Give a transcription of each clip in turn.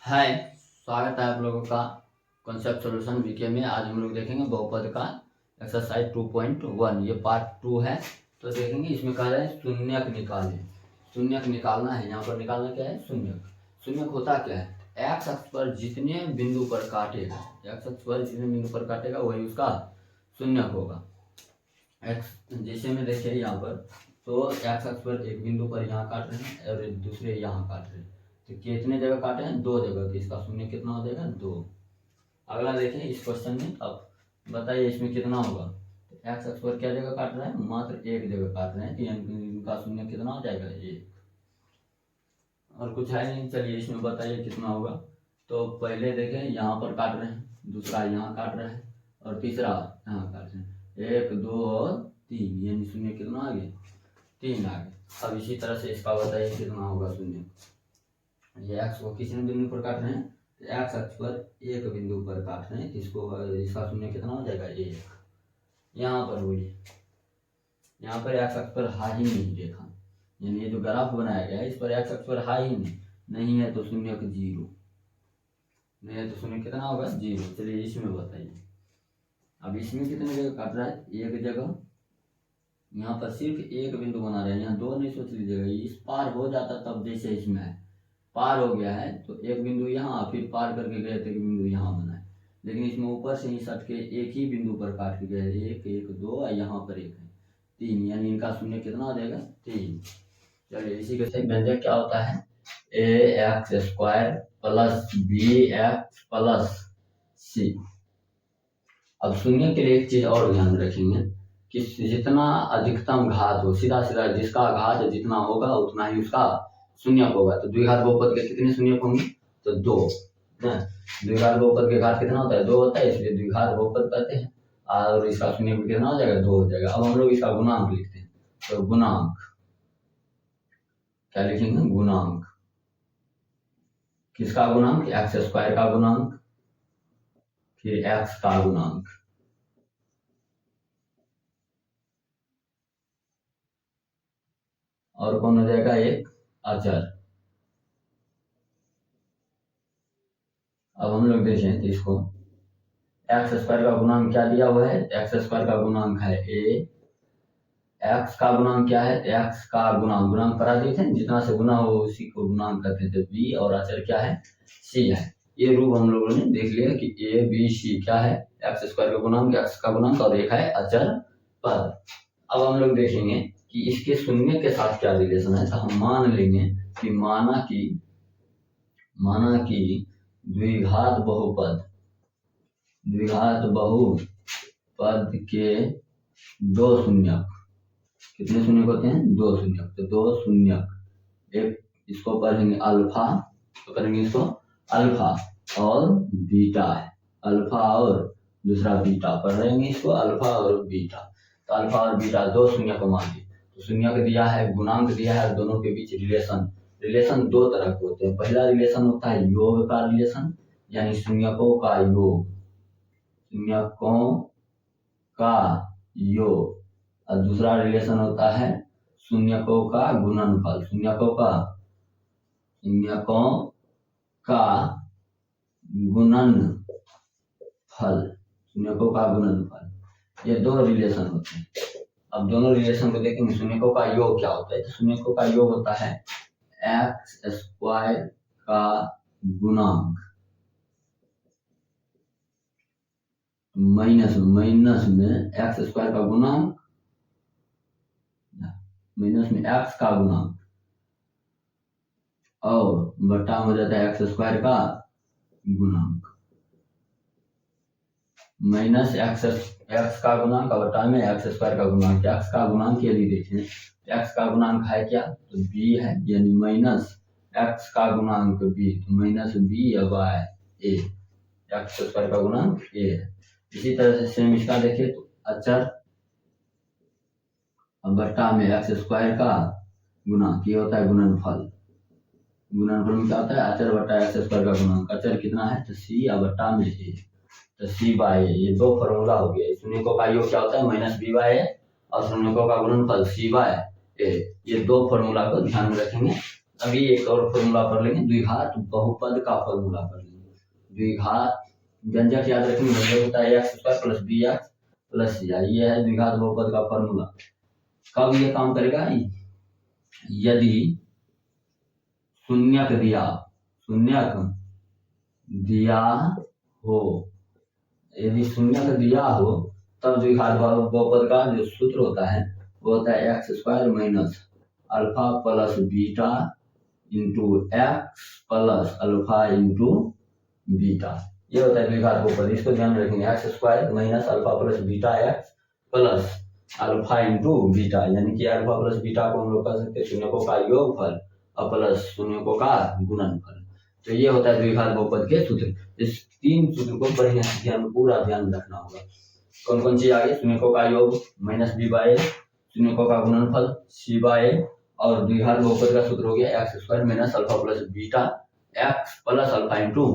हाय, स्वागत है आप लोगों का कॉन्सेप्ट सॉल्यूशन वीके में। आज हम लोग देखेंगे बहुपद का एक्सरसाइज 2.1। ये पार्ट 2 है। तो देखेंगे इसमें कह रहे हैं शून्यक निकालें। शून्यक निकालना है। यहाँ पर निकालना क्या है? शून्यक। शून्यक होता क्या है? एक्स अक्ष पर जितने बिंदु पर काटेगा, एक्स अक्ष पर जितने बिंदु पर काटेगा वही उसका शून्यक होगा। एक्स जैसे में देखिए यहाँ पर, तो एक्स अक्ष पर एक बिंदु पर यहाँ काट रहे हैं और दूसरे यहाँ काट रहे हैं, तो कितने जगह काटे हैं? 2 जगह। तो इसका शून्य कितना हो जाएगा? 2। अगला देखें इस क्वेश्चन में। अब बताइए इसमें कितना होगा? तो एक्स अक्ष पर क्या जगह काट रहा है? मात्र एक जगह काट रहे हैं, तो इनका शून्य कितना हो जाएगा? 1। और कुछ है नहीं। चलिए इसमें बताइए कितना होगा। तो पहले देखें यहाँ पर काट रहे हैं, दूसरा यहाँ काट रहा है और तीसरा यहाँ काट रहे हैं। 1 2 और 3, यानी शून्य कितना आ गया? 3 आ गया। अब इसी तरह से इसका बताइए कितना होगा शून्य। ये एक्स को किसी बिंदु पर काट रहे हैं, तो एक्स अक्ष पर एक बिंदु पर काट रहे हैं, इसको इसका शून्य कितना हो जाएगा? 1। यहाँ पर बोलिए, यहाँ पर एक्स अक्ष पर हा ही नहीं देखा, यानी ये जो ग्राफ बनाया गया है इस पर एक्स अक्ष पर हा ही नहीं है, तो शून्य का 0 नहीं है, तो शून्य कितना होगा? 0। चलिए इसमें बताइए। अब इसमें कितने जगह काट रहा है? एक जगह। यहाँ पर सिर्फ एक बिंदु बना रहे हैं, यहाँ 2 नहीं सोच लीजिएगा। इस पार हो जाता तब, जैसे इसमें है पार हो गया है तो एक बिंदु यहाँ, फिर पार करके गए थे कि बिंदु यहाँ बना है, लेकिन इसमें ऊपर से ही सट के एक ही बिंदु पर काट के गए। 1 1 2 और यहाँ पर 1 है, 3, यानी इनका शून्य कितना हो जाएगा? 3। चलिए इसी के साथ व्यंजक क्या होता है? ax² plus bx plus c। अब शून्य के लिए एक चीज और ध्यान रखेंगे कि जितना अधिकतम घात हो, सीधा सीधा जिसका घात जितना होगा उतना ही उसका शून्यक होगा। तो द्विघात बहुपद के कितने शून्यक होंगे? तो 2। द्विघात बहुपद के घात कितना होता है? 2 होता है, इसलिए द्विघात बहुपद कहते हैं। और इसका शून्यक कितना हो जाएगा? 2 हो जाएगा। अब हम लोग इसका गुणांक लिखते हैं। तो गुणांक क्या लिखेंगे? गुणांक। किसका गुणांक? x² का गुणांक, फिर x का गुणांक, और कौन हो जाएगा? एक अचर। अब हम लोग देखें तो इसको x² का गुणांक क्या दिया हुआ है? x² का गुणांक है a। x का गुणांक क्या है? x का गुणांक, गुणांक पराजित है, जितना से गुना हो उसी को गुणांक कहते हैं। तो b और अचर क्या है? c है। ये रूप हम लोगों ने देख लिया कि a b c क्या है? x² का गुणांक, x का गुणांक, और एक है अचर पद। अब हम लोग देखेंगे कि इसके शून्य के साथ क्या रिलेशन है। तो हम मान लेंगे कि माना कि द्विघात बहुपद के 2 शून्यक, कितने शून्यक होते हैं? 2 शून्यक। तो 2 शून्यक, एक इसको पढ़ेंगे अल्फा, तो करेंगे इसको अल्फा और बीटा है। अल्फा और दूसरा बीटा पढ़ रहेंगे, इसको अल्फा और बीटा। तो अल्फा और बीटा 2 शून्यक मान ली। तो शून्यक दिया है, गुणांक दिया है, दोनों के बीच रिलेशन 2 तरह के होते हैं। पहला रिलेशन होता है योग का रिलेशन, यानी शून्यकों का योग, और दूसरा रिलेशन होता है शून्यकों का गुणनफल, शून्यकों का गुणनफल। ये 2 रिलेशन होते हैं। अब दोनों रिलेशन को देखेंगे। शून्यकों का योग क्या होता है? तो शून्यकों का योग होता है x² का गुणांक माइनस में x² का गुणांक, माइनस में x का गुणांक, और बटा हो जाता है x² का गुणांक, माइनस x का गुणांक और बटा में x² का गुणांक। x का गुणांक यदि देखें, x का गुणांक है क्या? तो b है, यानी माइनस x का गुणांक b, तो माइनस b/a, x² का गुणांक a है। इसी तरह से सेम इसका देखें तो अचर बटा में x² का गुणांक, ये होता है गुणनफल। गुणनफल में क्या होता है? अचर बटा x² का गुणांक। अचर कितना है? तो c और बटा में a, तो c/a। ये 2 फॉर्मूला हो गया। शून्यकों का योग क्या होता है? माइनस b/a, और शून्यकों का गुणनफल c/a। ये 2 फॉर्मूला को ध्यान में रखेंगे। अभी एक और फॉर्मूला पढ़ लेंगे, द्विघात बहुपद का फॉर्मूला पढ़ लेंगे। द्विघात व्यंजक याद रखेंगे, व्यंजक होता है x square plus b x plus c, ये है द्विघात बहुपद का फॉर्मूला। कब ये काम करेगा? यदि शून्यक दिया हो, यदि शून्यक दिया हो तब द्विघात बहुपद का जो सूत्र होता है वो होता है x square minus alpha plus beta into x plus alpha into beta, ये होता है द्विघात बहुपद। इसको ध्यान में रखेंगे, x square minus alpha plus beta x plus alpha into beta, यानी कि अल्फा प्लस बीटा को हम लोग कह सकते हैं शून्यकों का योगफल और प्लस शून्यकों का गुणनफल। तो ये होता है द्विघात बहुपद के सूत्र। इस तीन सूत्र को बढ़िया ध्यान पूरा ध्यान रखना होगा। कौन कौन चीज आगे? शून्यकों का योग माइनस बी बाय शून्यकों का गुणनफल सी बाय, और द्विघात बहुपद का सूत्र हो गया x square minus alpha plus beta x plus alpha into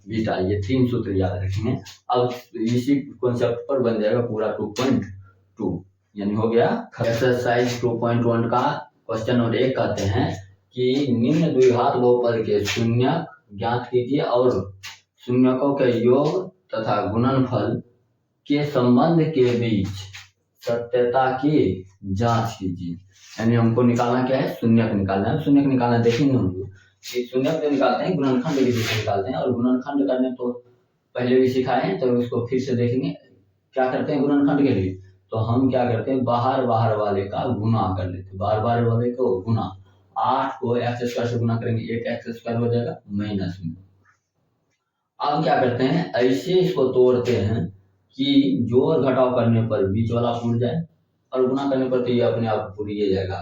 beta. ये तीन सूत्र याद रखेंगे। अब इसी कॉन्सेप्ट पर बन जाएगा पूरा 2.2, यानी हो गया। एक्सरसाइज 2.1 का क्वेश्चन नंबर 1 कहते हैं कि निम्न द्विघात बहुपद के शून्यक ज्ञात कीजिए और शून्यकों के योग तथा गुणनफल के संबंध के बीच सत्यता की जांच कीजिए। यानी हमको निकालना क्या है? शून्यक निकालना है। शून्यक निकालना देखेंगे हम लोग कि शून्यक जो निकालते हैं गुणनखंड की विधि से निकालते हैं, और गुणनखंड करने तो पहले भी सिखाए हैं, तो उसको फिर से देखेंगे। क्या करते हैं गुणनखंड के लिए? तो हम क्या करते हैं, बाहर वाले का गुना कर लेते हैं, बाहर वाले को गुना। 8 को एक्स स्क्वायर से गुना करेंगे, 1 एक्स स्क्वायर हो जाएगा माइनस में। अब क्या करते हैं, ऐसे इसको तोड़ते हैं कि जोड़ घटाव करने पर बीच वाला पूर जाए और गुना करने पर तो ये अपने आप पूरी जाएगा।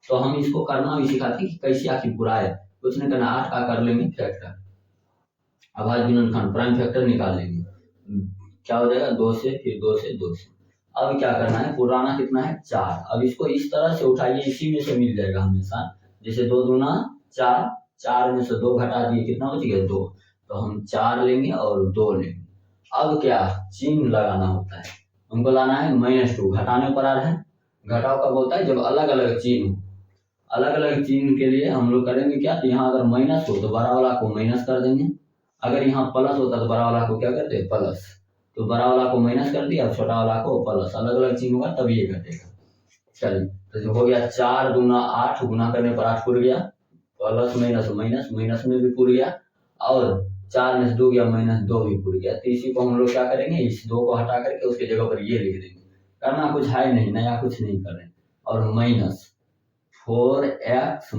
तो हम इसको करना भी सिखाते हैं कि कैसे आखिर पूरा है। कुछ नहीं करना, 8 का कर लेंगे फैक्टर, अभाज्य गुणनखंड प्राइम फैक्टर निकाल लेंगे, क्या हो जाएगा 2 से, फिर 2 से 2 से। अब क्या करना है, पुराना कितना है 4। अब इसको इस तरह से उठाइए, इसी में से मिल जाएगा हमेशा। जैसे 2 दूना 4, 4 में से 2 घटा दिए, कितना बच गया 2। तो हम 4 लेंगे और 2 लेंगे। अब क्या चिन्ह लगाना होता है, हमको लाना है -2, घटाने पर आ रहा है। घटाव कब होता है? जब अलग अलग चिन्ह, अलग अलग चिन्ह के लिए हम लोग करेंगे क्या, तो यहाँ अगर माइनस हो तो बड़ा वाला को माइनस कर देंगे, अगर यहाँ प्लस होता तो बड़ा वाला को क्या करते हैं प्लस, तो बड़ा वाला को माइनस कर दिया, छोटा वाला को प्लस। अलग अलग चिन्ह होगा तब ये घटेगा। चलिए तो हो गया 4 दूना 8, गुना करने पर 8 पूर गया, प्लस माइनस माइनस माइनस में भी पूर गया, और 4 में से 2 गया -2 भी पूर गया। तो इसी को हम लोग क्या करेंगे, इस 2 को हटा करके उसके जगह पर ये लिख देंगे। करना कुछ है नहीं, नया कुछ नहीं कर रहे। और minus 4x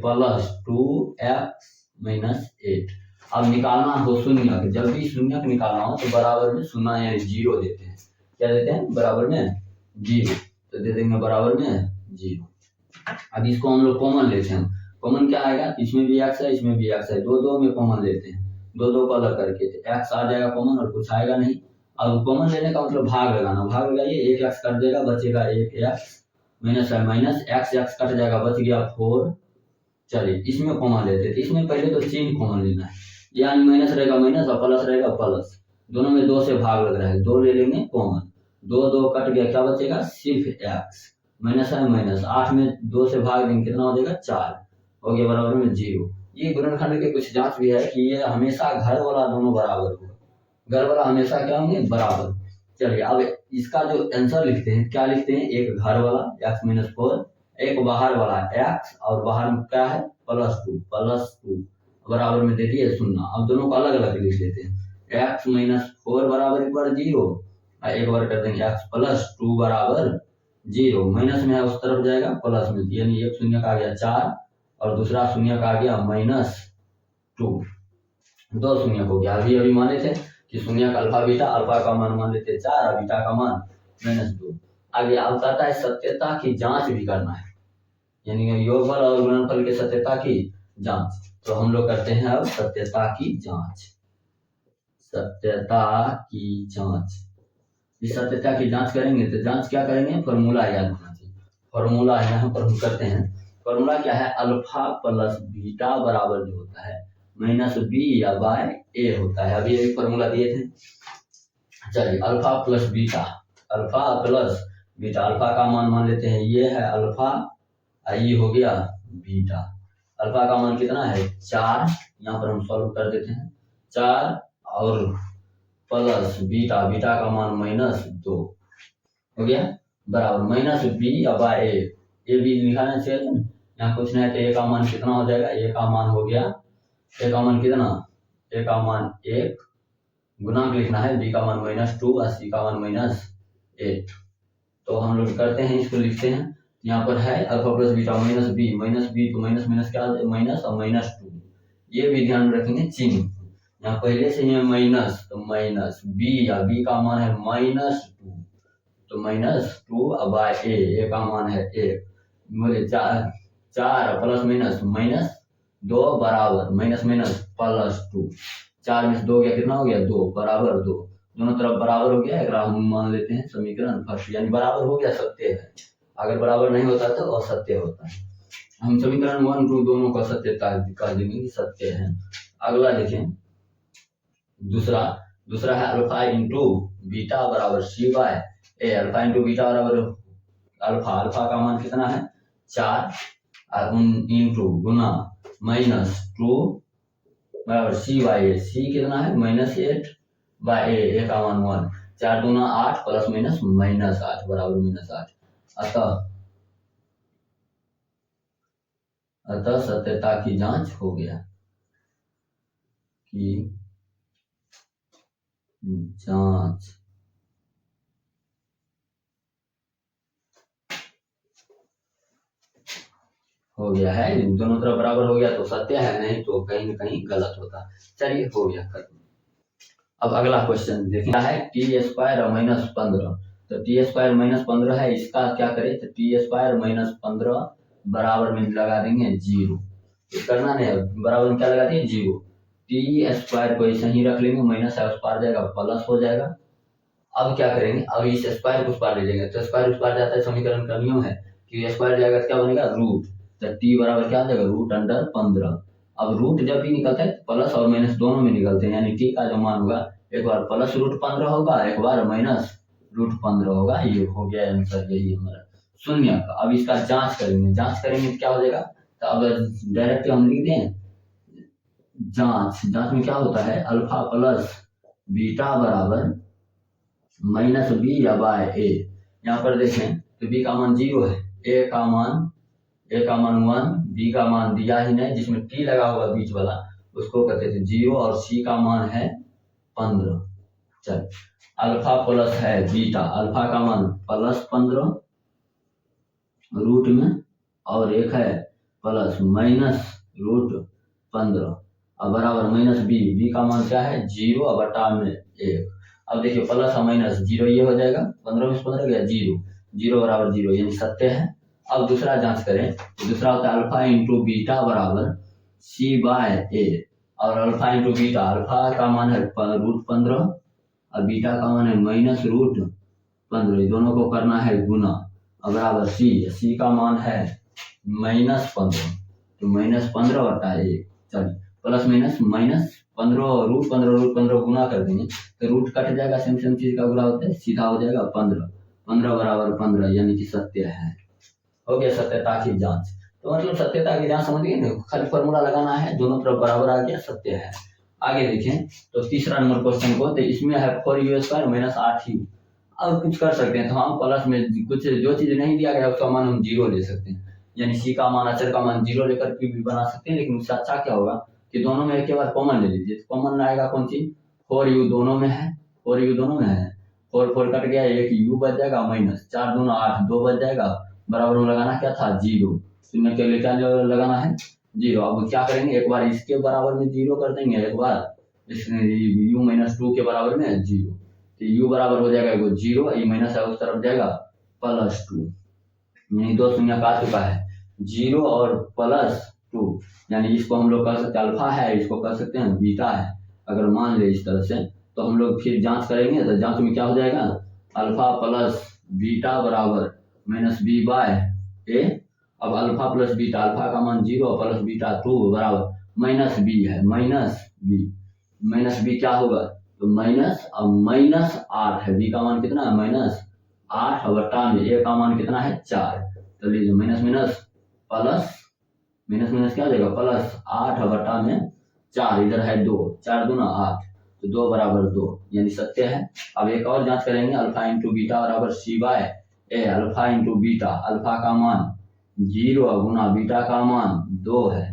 plus 2x minus 8। अब निकालना हो शून्यक, जब भी शून्यक निकालना हो तो बराबर में शून्य यानी 0 देते हैं। क्या देते हैं? बराबर में 0, तो दे देंगे बराबर में 0। अब इसको हम लोग कॉमन लेते हैं। कॉमन क्या आएगा, इसमें भी x है, इसमें भी x है, 2 में कॉमन लेते हैं, 2 को अलग करके x आ जाएगा कॉमन और कुछ आएगा नहीं। अब कॉमन लेने का मतलब भाग लगाना, भाग लगाइए, 1x कट जाएगा, बचेगा 1x माइनस है माइनस, x कट जाएगा, बच गया 4। चलिए इसमें कॉमन लेते हैं, इसमें पहले तो चिन्ह कॉमन लेना है, यानी माइनस रहेगा माइनस और प्लस रहेगा प्लस, दोनों में 2 से भाग लग रहा है, 2 ले लेंगे कॉमन, 2 कट गया, क्या बचेगा सिर्फ x, माइनस है माइनस, 8 में 2 से भाग देंगे, कितना हो जाएगा 4, हो गया बराबर में 0। ये गुणनखंड के कुछ जांच भी है कि ये हमेशा घर वाला दोनों बराबर होगा, घर वाला हमेशा क्या होंगे बराबर। चलिए अब इसका जो आंसर लिखते हैं, क्या लिखते हैं, एक घर वाला x-4, एक बाहर वाला x, और बाहर में क्या है +2 बराबर में दे दिए 0। अब दोनों को अलग अलग लिख देते हैं, x-4 बराबर एक बार 0, एक बार कर देंगे x+2 बराबर 0, माइनस में है उस तरफ जाएगा प्लस में, यानी एक शून्य का आ गया 4 और दूसरा शून्य का आ गया -2, 2 शून्य हो गया। अभी माने थे कि शून्य का अल्फा बीटा, अल्फा का मान मान लेते 4 और बीटा का मान -2। आगे अब कहता है सत्यता की जांच भी करना है, यानी योगफल और गुणनफल के सत्यता की जांच। तो हम लोग करते हैं अब सत्यता की जांच। सत्यता की जांच, इस सत्यता की जांच करेंगे तो जांच क्या करेंगे, फॉर्मूला याद होना चाहिए। फॉर्मूला यहाँ पर हम करते हैं, फॉर्मूला क्या है, अल्फा प्लस बीटा बराबर जो होता है -b या बाय a होता है। अभी एक फॉर्मूला दिए थे, चलिए alpha plus beta, alpha plus beta, alpha का मान मान लेते हैं ये है अल्फा, ये हो गया बीटा। अल्फा का मान कितना है 4, यहाँ पर हम सॉल्व कर देते हैं 4 और प्लस बीटा, बीटा का मान -2 हो गया बराबर -b अब ए बी निकालना चाहिए ना, यहाँ कुछ नहीं है तो ए का मान कितना हो जाएगा, ए का मान हो गया, ए का मान कितना, ए का मान 1 गुणांक लिखना है, बी का मान -2 और सी का मान -8। तो हम लोग करते हैं, इसको लिखते हैं, यहाँ पर है अल्फा प्लस बीटा -b तो माइनस माइनस क्या माइनस और -2, ये भी ध्यान रखेंगे चिन्ह, यहाँ पहले से ही माइनस तो माइनस बी या बी का मान है -2 तो -2 अब ए का मान है 1 बोले 4 प्लस माइनस -2 बराबर माइनस +2, 4 में से 2 गया कितना हो गया 2 बराबर 2, दोनों तरफ बराबर हो गया, एक हम मान लेते हैं समीकरण फर्स्ट, यानी बराबर हो गया सत्य है, अगर बराबर नहीं होता तो असत्य होता है। हम समीकरण 1 2 दोनों का सत्यता कह देंगे कि सत्य है। अगला देखें, दूसरा है अल्फा इंटू बीटा बराबर सी बाय ए, अल्फा इंटू बीटा बराबर अल्फा का मान कितना है 4 इंटू गुना -2 बराबर सी बाय ए, सी कितना है -8 बाय ए का मान 1, 4 दूना 8 प्लस माइनस -8 बराबर -8। अतः सत्यता की जांच हो गया कि जांच हो गया है, दोनों तरफ बराबर हो गया तो सत्य है, नहीं तो कहीं न कहीं गलत होता। चलिए हो गया खत्म। अब अगला क्वेश्चन देखना है t² -15, तो t² -15 है, इसका क्या करें तो t² -15 बराबर में लगा देंगे 0, तो करना नहीं है, बराबर में क्या लगा देंगे 0, t² को ऐसे ही रख लेंगे, माइनस है उस पार जाएगा प्लस हो जाएगा। अब क्या करेंगे, अब इस स्क्वायर को उस पार ले लेंगे, तो स्क्वायर उस पार जाता है, समीकरण का नियम है कि स्क्वायर जाएगा तो क्या बनेगा रूट, तो t बराबर क्या आ जाएगा √15। अब रूट जब भी निकलता है प्लस और माइनस दोनों में निकलते हैं, यानी t का जो मान होगा एक बार प्लस √15 होगा, एक बार माइनस √15 होगा, ये हो गया आंसर, यही हमारा शून्य का। अब इसका जांच करेंगे क्या हो जाएगा, तो अब डायरेक्ट हम लिख दें जांच में क्या होता है अल्फा प्लस बीटा बराबर -b या बाय ए, यहाँ पर देखें तो b का मान 0 है, a का मान 1, b का मान दिया ही नहीं, जिसमें t लगा हुआ बीच वाला उसको कहते थे 0 और c का मान है 15। चल अल्फा प्लस है बीटा, अल्फा का मान +15 रूट में और एक है प्लस -√15 अब बराबर -b का मान क्या है 0 बटा में 1। अब देखिए प्लस और माइनस 0 ये हो जाएगा, 15 में 15 गया 0 बराबर 0 यानी सत्य है। अब दूसरा जांच करें तो दूसरा होता है अल्फा इंटू बीटा बराबर सी बाय ए, और अल्फा इंटू बीटा, अल्फा का मान है √15 और बीटा का मान है -√15, दोनों को करना है गुना, अब बराबर सी का मान है -15 तो -15 बटा 1, चलिए प्लस -15 √15 गुना कर देंगे तो रूट कट जाएगा, सेम चीज का गुना होता है, सीधा हो जाएगा 15 बराबर 15 यानी कि सत्य है। हो गया सत्यता की जांच, तो मतलब सत्यता की जांच समझ गए ना, खाली फॉर्मूला लगाना है, दोनों तरफ बराबर आ गया सत्य है। आगे देखें तो तीसरा नंबर क्वेश्चन को, तो इसमें है 4u² -8u, अब कुछ कर सकते हैं तो हम प्लस में कुछ जो चीज नहीं दिया गया उसका मान हम 0 ले सकते हैं, यानी सी का मान अचर का मान 0 लेकर के भी बना सकते हैं, लेकिन उससे अच्छा क्या होगा कि दोनों में एक के बाद कॉमन ले लीजिए, तो कॉमन आएगा कौन सी 4u दोनों में है, 4 कट गया, एक u बच जाएगा माइनस 4 दूना 8 2 बच जाएगा, बराबर में लगाना क्या था 0, शून्य के लिए क्या लगाना है 0। अब क्या करेंगे एक बार इसके बराबर में 0 कर देंगे, एक बार u -2 के बराबर में 0, तो u बराबर हो जाएगा 0, ये माइनस है उस तरफ जाएगा +2, यानी 2 शून्य का चुका है 0 और +2, यानी इसको हम लोग कर सकते हैं अल्फा है, इसको कर सकते हैं बीटा है। अगर मान ले इस तरह से तो हम लोग फिर जांच करेंगे, तो जांच में क्या हो जाएगा अल्फा प्लस बीटा बराबर -b बाय ए, अब अल्फा प्लस बीटा, अल्फा का मान 0 प्लस बीटा 2 बराबर -b है, -b क्या होगा तो -8 है, b का मान कितना है -8 बटा में, ए का मान कितना है 4, तो लीजिए माइनस प्लस माइनस माइनस क्या हो जाएगा प्लस 8/4, इधर है 2, 4 दूना 8, तो 2 बराबर 2 यानी सत्य है। अब एक और जांच करेंगे, अल्फा इंटू बीटा बराबर सी बाय ए। अल्फा इंटू बीटा, अल्फा का मान 0 गुना बीटा का मान 2 है।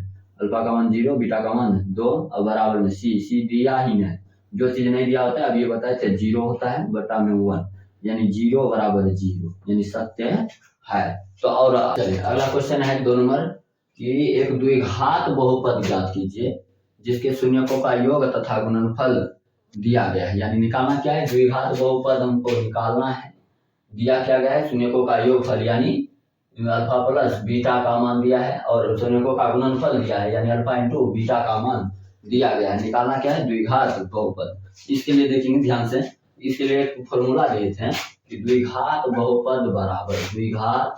अल्फा का मान 0, बीटा का मान 2 और बराबर में सी दिया ही नहीं। जो चीज नहीं दिया होता है, अब ये बताए थे 0 होता है बटा में 1, यानी 0 बराबर 0 यानी सत्य है। तो और चलिए अगला क्वेश्चन है 2 नंबर कि एक द्विघात बहुपद ज्ञात कीजिए जिसके शून्यकों का योग तथा गुणनफल दिया गया है। यानी निकालना क्या है, द्विघात बहुपद हमको निकालना है। दिया क्या गया है, शून्यकों का योगफल यानी अल्फा प्लस बीटा का मान दिया है और शून्यकों का गुणनफल दिया है यानी अल्फा इंटू बीटा का मान दिया गया है। निकालना क्या है, द्विघात बहुपद। इसके लिए देखेंगे ध्यान से, इसके लिए एक फॉर्मूला दिए थे कि द्विघात बहुपद बराबर द्विघात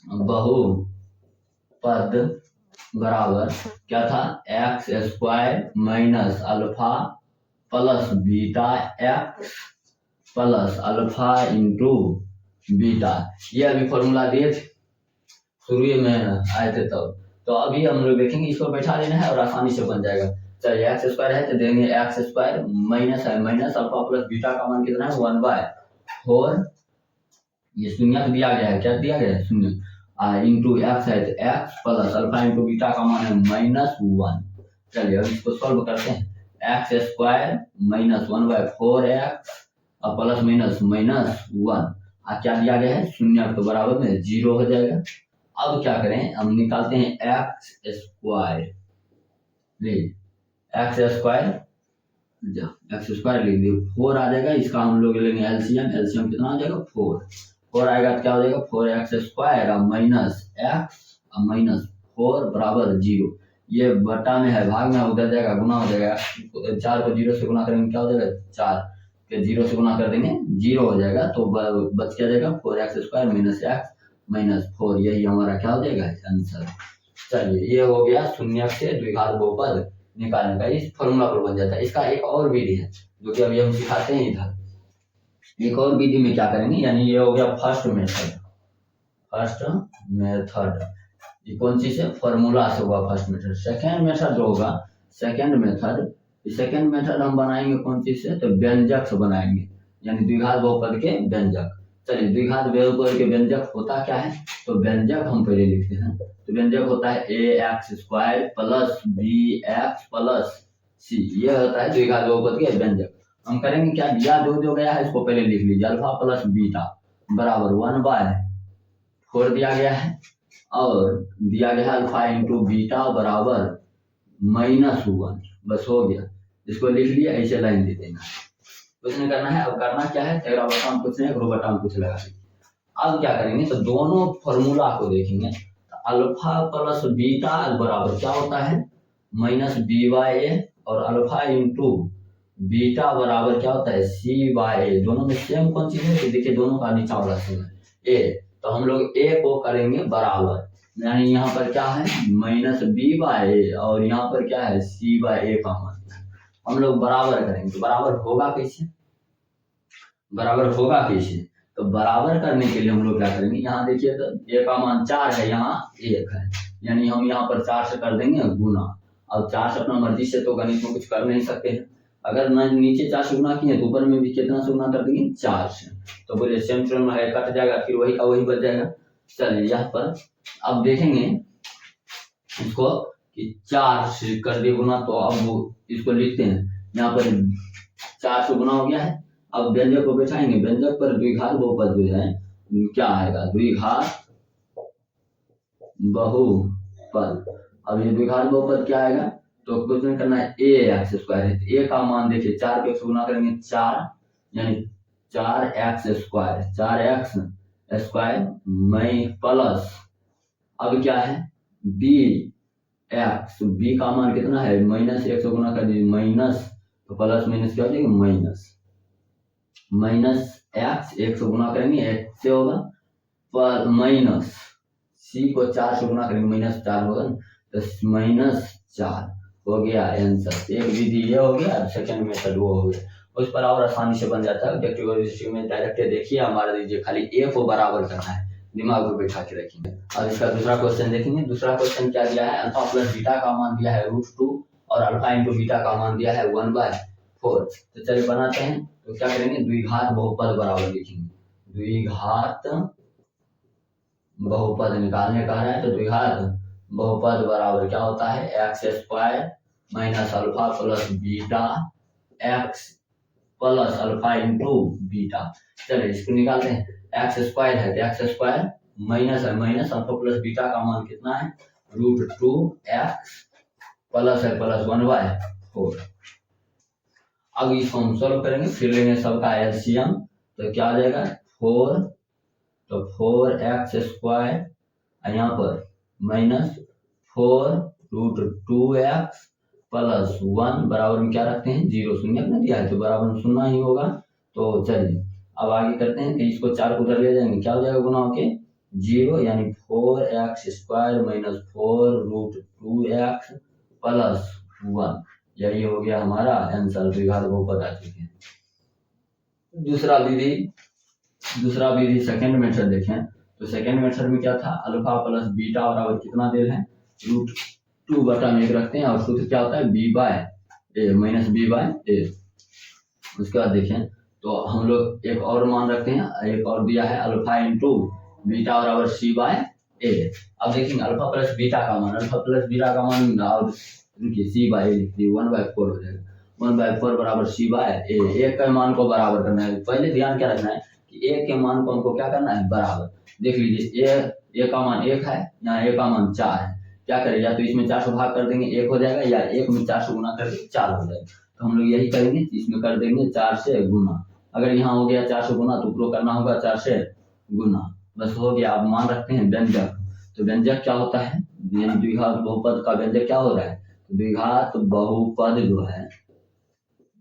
बहुपद बराबर क्या था, x square minus alpha plus beta x plus alpha into beta. ये अभी फॉर्मूला दिए थे, शुरू में आए थे तब। तो अभी हम लोग देखेंगे, इसको बैठा लेना है और आसानी से बन जाएगा। चलिए एक्स स्क्वायर है तो देंगे एक्स स्क्वायर माइनस है माइनस अल्फा प्लस बीटा का मान कितना है 1/4। ये शून्य दिया गया है, क्या दिया गया है शून्य, इंटू एक्स है तो x plus alpha into beta का मान है -1। चलिए अब इसको सॉल्व करते हैं। एक्स स्क्वायर माइनस 1/4 एक्स और प्लस माइनस -1, क्या दिया गया है शून्य, तो बराबर में 0 हो जाएगा। अब क्या करें, हम निकालते हैं एक्स स्क्वायर, एक्स स्क्वायर लिख दिए, 4 आ जाएगा। इसका हम लोग लेंगे एलसीएम कितना आ जाएगा 4 आएगा तो क्या हो जाएगा 4x स्क्वायर और माइनस एक्स और माइनस 4 बराबर 0। ये बटा में है, भाग में उधर जाएगा गुना हो जाएगा। 4 को 0 से गुना करेंगे क्या हो जाएगा 4 के 0 से गुना कर देंगे 0 हो जाएगा, तो बच क्या जाएगा 4x square minus x minus 4। यही हमारा क्या हो जाएगा आंसर। चलिए ये हो गया शून्य से द्विघात बहुपद निकालने का, इस फॉर्मूला पर बन जाता है। इसका एक और विधि है जो कि अभी हम सिखाते हैं इधर। एक और विधि में क्या करेंगे, यानी ये हो गया फर्स्ट मेथड। ये कौन सी से, फॉर्मूला से होगा फर्स्ट मेथड। सेकेंड मेथड जो होगा सेकेंड मेथड हम बनाएंगे कौन सी से, तो व्यंजक से बनाएंगे, यानी द्विघात बहुपद के व्यंजक। चलिए द्विघात बहुपद के व्यंजक होता क्या है, तो व्यंजक हम पहले लिखते हैं। तो व्यंजक होता है ax square plus bx plus c, ये होता है द्विघात बहुपद के व्यंजक। हम करेंगे क्या, दिया जो गया है इसको पहले लिख लीजिए, अल्फा प्लस बीटा बराबर 1/4 दिया गया है और दिया गया है अल्फा इंटू बीटा बराबर -1, बस हो गया। इसको लिख लिया, ऐसे लाइन दे देना, कुछ नहीं करना है। अब करना क्या है, तेरा बटा में कुछ नहीं, रो बटा में कुछ लगा दीजिए। अब क्या करेंगे, तो दोनों फॉर्मूला को देखेंगे। तो अल्फा प्लस बीटा बराबर क्या होता है -b/a और अल्फा इंटू बीटा बराबर क्या होता है c/a। दोनों में सेम कौन चीज है, तो देखिए दोनों का नीचा वाला सेम है a, तो हम लोग a को करेंगे बराबर, यानी यहाँ पर क्या है -b/a और यहाँ पर क्या है c/a का मान हम लोग बराबर करेंगे। तो बराबर होगा कैसे, तो बराबर करने के लिए हम लोग क्या करेंगे, यहाँ देखिए तो a का मान 4 है, यहाँ 1 है, यानी हम यहाँ पर 4 से कर देंगे गुना। अब 4 से अपना मर्जी से तो गणित में कुछ कर नहीं सकते हैं, अगर नीचे 4 से गुना किए तो ऊपर में भी कितना से गुना कर देंगे 4 से, तो बोले सेंट्रल में है कट जाएगा, फिर वही का वही बच जाएगा। चलिए यहाँ पर अब देखेंगे इसको कि 4 से कर दिए गुना, तो अब इसको लिखते हैं, यहाँ पर 4 से गुना हो गया है। अब व्यंजक को बैठाएंगे, व्यंजक पर द्विघात बहुपद जो है क्या आएगा, द्विघात बहुपद। अब ये द्विघात बहुपद क्या आएगा, तो कुछ नहीं करना है, ax स्क्वायर है, a का मान देखिए 4 पे गुना करेंगे 4, यानी 4x स्क्वायर में प्लस, अब क्या है bx, b का मान कितना है -1 से गुना कर दीजिए माइनस, तो प्लस माइनस क्या हो जाएगा -x, 1 से गुना करेंगे 1 से होगा, पर माइनस c को 4 से गुना करेंगे -4 होगा, तो -4 हो गया आंसर। एक विधि ये हो गया, सेकंड मेथड वो हो गया, उस पर और आसानी से बन जाता है। ऑब्जेक्टिव में डायरेक्ट देखिए, हमारा दीजिए खाली a को बराबर करना है, दिमाग में बैठा के रखेंगे। अब इसका दूसरा क्वेश्चन देखेंगे। दूसरा क्वेश्चन क्या दिया है, अल्फा प्लस बीटा का मान दिया है √2 और अल्फा इंटू बीटा का मान दिया है 1/4। तो चलिए बनाते हैं। तो क्या करेंगे, द्विघात बहुपद बराबर लिखेंगे। द्विघात बहुपद निकालने का है, तो द्विघात बहुपद बराबर क्या होता है, x² minus alpha plus beta x plus alpha into beta. चलिए इसको निकालते हैं। x² है तो x² माइनस है, माइनस अल्फा प्लस बीटा का मान कितना है, √2x प्लस है प्लस 1/4। अब इसको हम सोल्व करेंगे, फिर लेंगे सबका एलसीएम। तो क्या आ जाएगा, 4, तो 4x² यहाँ पर माइनस 4√2x प्लस 1 बराबर में क्या रखते हैं, 0। शून्य न दिया है तो बराबर में 0 ही होगा। तो चलिए अब आगे करते हैं। तो इसको 4 को उधर ले जाएंगे, क्या हो जाएगा, गुना होके 0, यानी 4x² माइनस 4√2x प्लस 1। यही हो गया हमारा आंसर। द्विघात बहुपद आ चुके हैं। दूसरा विधि सेकेंड मेथड देखें। तो सेकेंड मेथड में क्या था, अल्फा प्लस बीटा बराबर कितना दे रहे हैं, √2/1 रखते हैं और सूत्र क्या होता है, b/a माइनस b/a। उसके बाद देखें तो हम लोग एक और मान रखते हैं, एक और दिया है अल्फा इंटू बीटा बराबर c/a। अब देखेंगे अल्फा प्लस बीटा का मान, अल्फा प्लस बीटा का मान और c/a लिख दिए, 1/4 हो जाएगा। 1/4 बराबर c/a। एक के मान को बराबर करना है। पहले ध्यान क्या रखना है कि एक के मान को हमको क्या करना है, बराबर। देख लीजिए ए का मान 1 है, यहाँ ए का मान 4 है। क्या करें, या तो इसमें 4 से भाग कर देंगे 1 हो जाएगा, या 1 में 4 से गुना करके 4 हो जाएगा। तो हम लोग यही करेंगे, इसमें कर देंगे 4 से गुना। अगर यहाँ हो गया 4 से गुना तो ऊपर करना होगा 4 से गुना, बस हो गया। अब मान रखते हैं व्यंजक। तो व्यंजक क्या होता है, द्विघात बहुपद का व्यंजक क्या हो रहा है, तो द्विघात बहुपद जो है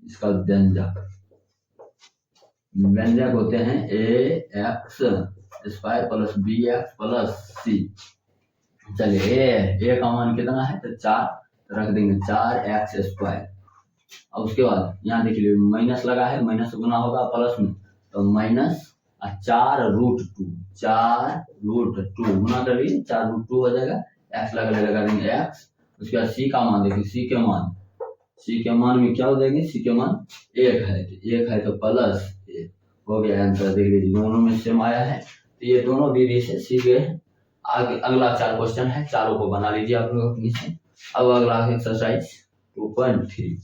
इसका व्यंजक होते हैं ax² plus bx plus c। चलिए ए का मान कितना है, तो 4, तो रख देंगे 4x²। अब उसके बाद यहाँ देख लीजिए माइनस लगा है, माइनस गुना होगा प्लस में, तो माइनस 4√2 गुना कर लीजिए, 4√2 हो जाएगा। x लगा देंगे x। उसके बाद c का मान देखिए, c के मान में क्या हो जाएगी, c के मान 1 है तो प्लस 1 हो गया आंसर। देख लीजिए दोनों में सेम आया है। तो ये दोनों विधि से सीख गए। आगे अगला 4 क्वेश्चन है, चारों को बना लीजिए आप लोग अपनी से। अब अगला एक्सरसाइज 2.3।